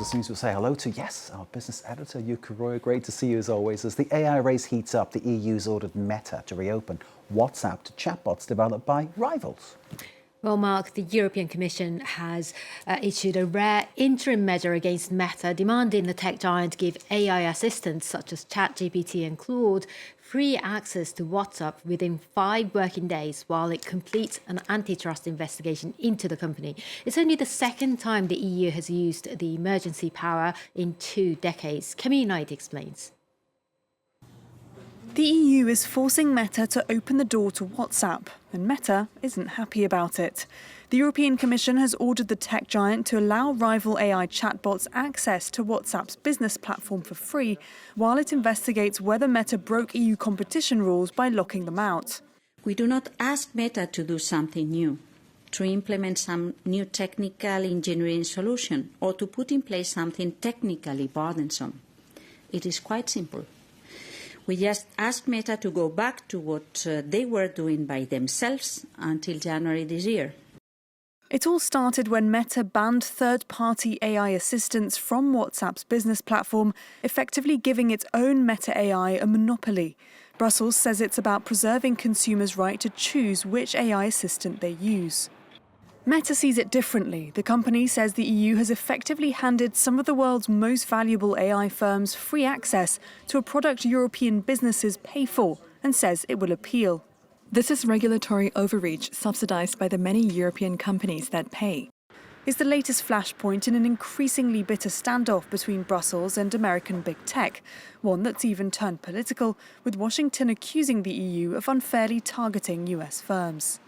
Business News will say hello to, yes, our business editor, Yuka Roy. Great to see you as always. As the AI race heats up, the EU's ordered Meta to reopen WhatsApp to chatbots developed by rivals. Well, Mark, the European Commission has issued a rare interim measure against Meta, demanding the tech giant give AI assistants such as ChatGPT and Claude free access to WhatsApp within 5 working days while it completes an antitrust investigation into the company. It's only the second time the EU has used the emergency power in 2 decades. Camille Knight explains. The EU is forcing Meta to open the door to WhatsApp, and Meta isn't happy about it. The European Commission has ordered the tech giant to allow rival AI chatbots access to WhatsApp's business platform for free, while it investigates whether Meta broke EU competition rules by locking them out. We do not ask Meta to do something new, to implement some new technical engineering solution, or to put in place something technically burdensome. It is quite simple. We just asked Meta to go back to what they were doing by themselves until January this year. It all started when Meta banned third-party AI assistants from WhatsApp's business platform, effectively giving its own Meta AI a monopoly. Brussels says it's about preserving consumers' right to choose which AI assistant they use. Meta sees it differently. The company says the EU has effectively handed some of the world's most valuable AI firms free access to a product European businesses pay for, and says it will appeal. This is regulatory overreach subsidised by the many European companies that pay. Is the latest flashpoint in an increasingly bitter standoff between Brussels and American big tech, one that's even turned political, with Washington accusing the EU of unfairly targeting US firms.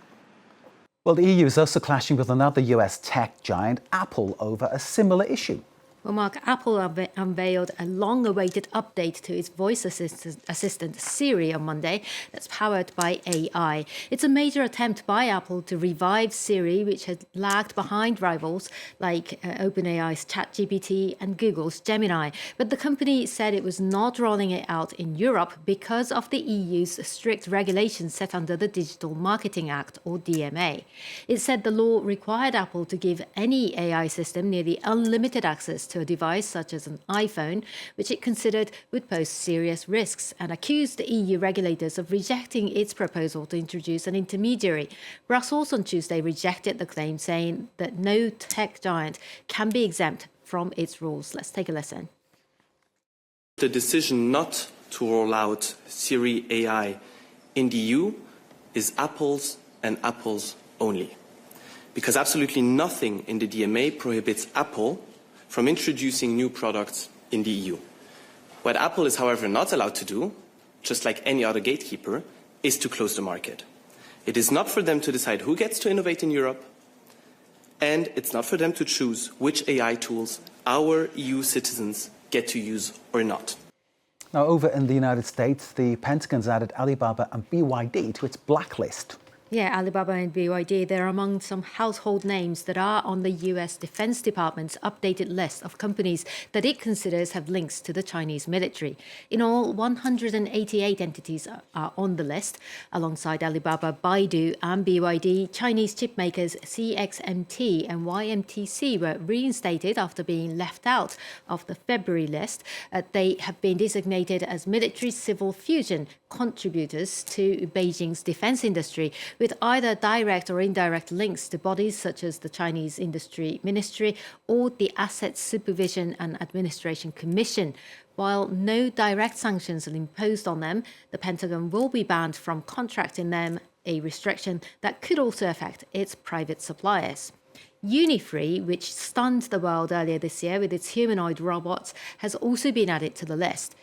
Well, the EU is also clashing with another US tech giant, Apple, over a similar issue. Well, Mark, Apple unveiled a long-awaited update to its voice assistant Siri on Monday that's powered by AI. It's a major attempt by Apple to revive Siri, which had lagged behind rivals like OpenAI's ChatGPT and Google's Gemini. But the company said it was not rolling it out in Europe because of the EU's strict regulations set under the Digital Marketing Act, or DMA. It said the law required Apple to give any AI system nearly unlimited access to a device such as an iPhone, which it considered would pose serious risks, and accused the EU regulators of rejecting its proposal to introduce an intermediary. Brussels on Tuesday rejected the claim, saying that no tech giant can be exempt from its rules. Let's take a listen. The decision not to roll out Siri AI in the EU is Apple's and Apple's only. Because absolutely nothing in the DMA prohibits Apple from introducing new products in the EU. What Apple is, however, not allowed to do, just like any other gatekeeper, is to close the market. It is not for them to decide who gets to innovate in Europe, and it's not for them to choose which AI tools our EU citizens get to use or not. Now, over in the United States, the Pentagon's added Alibaba and BYD to its blacklist. Yeah, Alibaba and BYD, they're among some household names that are on the US Defense Department's updated list of companies that it considers have links to the Chinese military. In all, 188 entities are on the list. Alongside Alibaba, Baidu and BYD, Chinese chip makers CXMT and YMTC were reinstated after being left out of the February list. They have been designated as military-civil fusion contributors to Beijing's defense industry, with either direct or indirect links to bodies such as the Chinese Industry Ministry or the Asset Supervision and Administration Commission. While no direct sanctions are imposed on them, the Pentagon will be banned from contracting them, a restriction that could also affect its private suppliers. Unifree, which stunned the world earlier this year with its humanoid robots, has also been added to the list.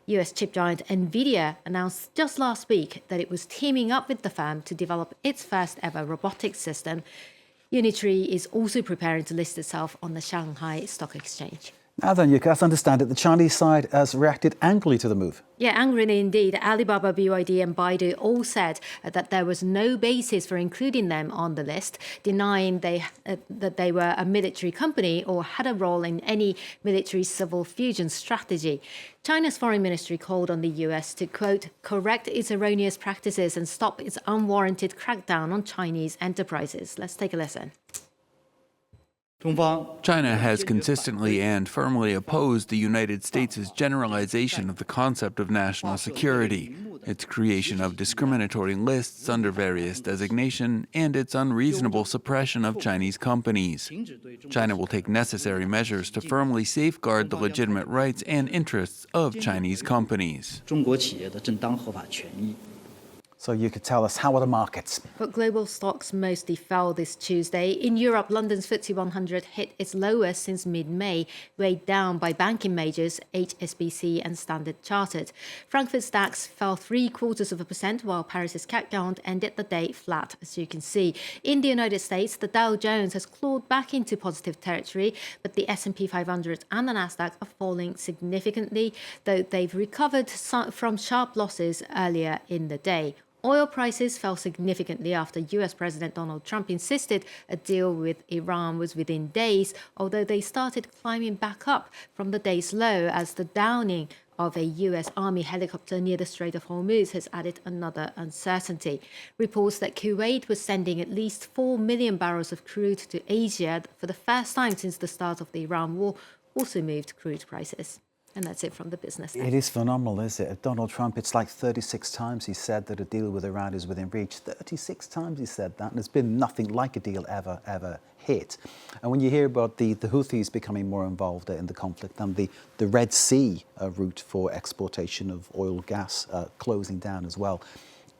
US chip giant Nvidia announced just last week that it was teaming up with the firm to develop its first ever robotics system. Unitree is also preparing to list itself on the Shanghai Stock Exchange. Now then, Yuka, as I understand it, the Chinese side has reacted angrily to the move. Yeah, angrily indeed. Alibaba, BYD and Baidu all said that there was no basis for including them on the list, denying that they were a military company or had a role in any military-civil fusion strategy. China's foreign ministry called on the US to, quote, correct its erroneous practices and stop its unwarranted crackdown on Chinese enterprises. Let's take a listen. China has consistently and firmly opposed the United States' generalization of the concept of national security, its creation of discriminatory lists under various designation, and its unreasonable suppression of Chinese companies. China will take necessary measures to firmly safeguard the legitimate rights and interests of Chinese companies. So you could tell us, how are the markets? But global stocks mostly fell this Tuesday. In Europe, London's FTSE 100 hit its lowest since mid-May, weighed down by banking majors HSBC and Standard Chartered. Frankfurt's DAX fell 0.75%, while Paris's CAC 40 ended the day flat, as you can see. In the United States, the Dow Jones has clawed back into positive territory, but the S&P 500 and the Nasdaq are falling significantly, though they've recovered from sharp losses earlier in the day. Oil prices fell significantly after US President Donald Trump insisted a deal with Iran was within days, although they started climbing back up from the day's low as the downing of a US Army helicopter near the Strait of Hormuz has added another uncertainty. Reports that Kuwait was sending at least 4 million barrels of crude to Asia for the first time since the start of the Iran war also moved crude prices. And that's it from the business. It is phenomenal, isn't it? Donald Trump, it's like 36 times he said that a deal with Iran is within reach. 36 times he said that, and there's been nothing like a deal ever hit. And when you hear about the Houthis becoming more involved in the conflict and the Red Sea route for exportation of oil, gas closing down as well,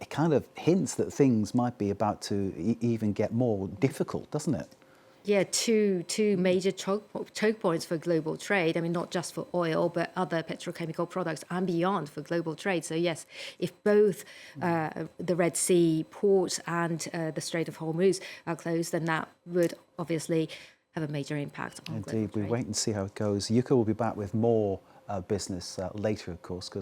it kind of hints that things might be about to even get more difficult, doesn't it? Yeah, two major choke points for global trade. I mean, not just for oil, but other petrochemical products and beyond for global trade. So yes, if both the Red Sea ports and the Strait of Hormuz are closed, then that would obviously have a major impact on global trade. Indeed, we wait and see how it goes. Yuka will be back with more business later, of course, because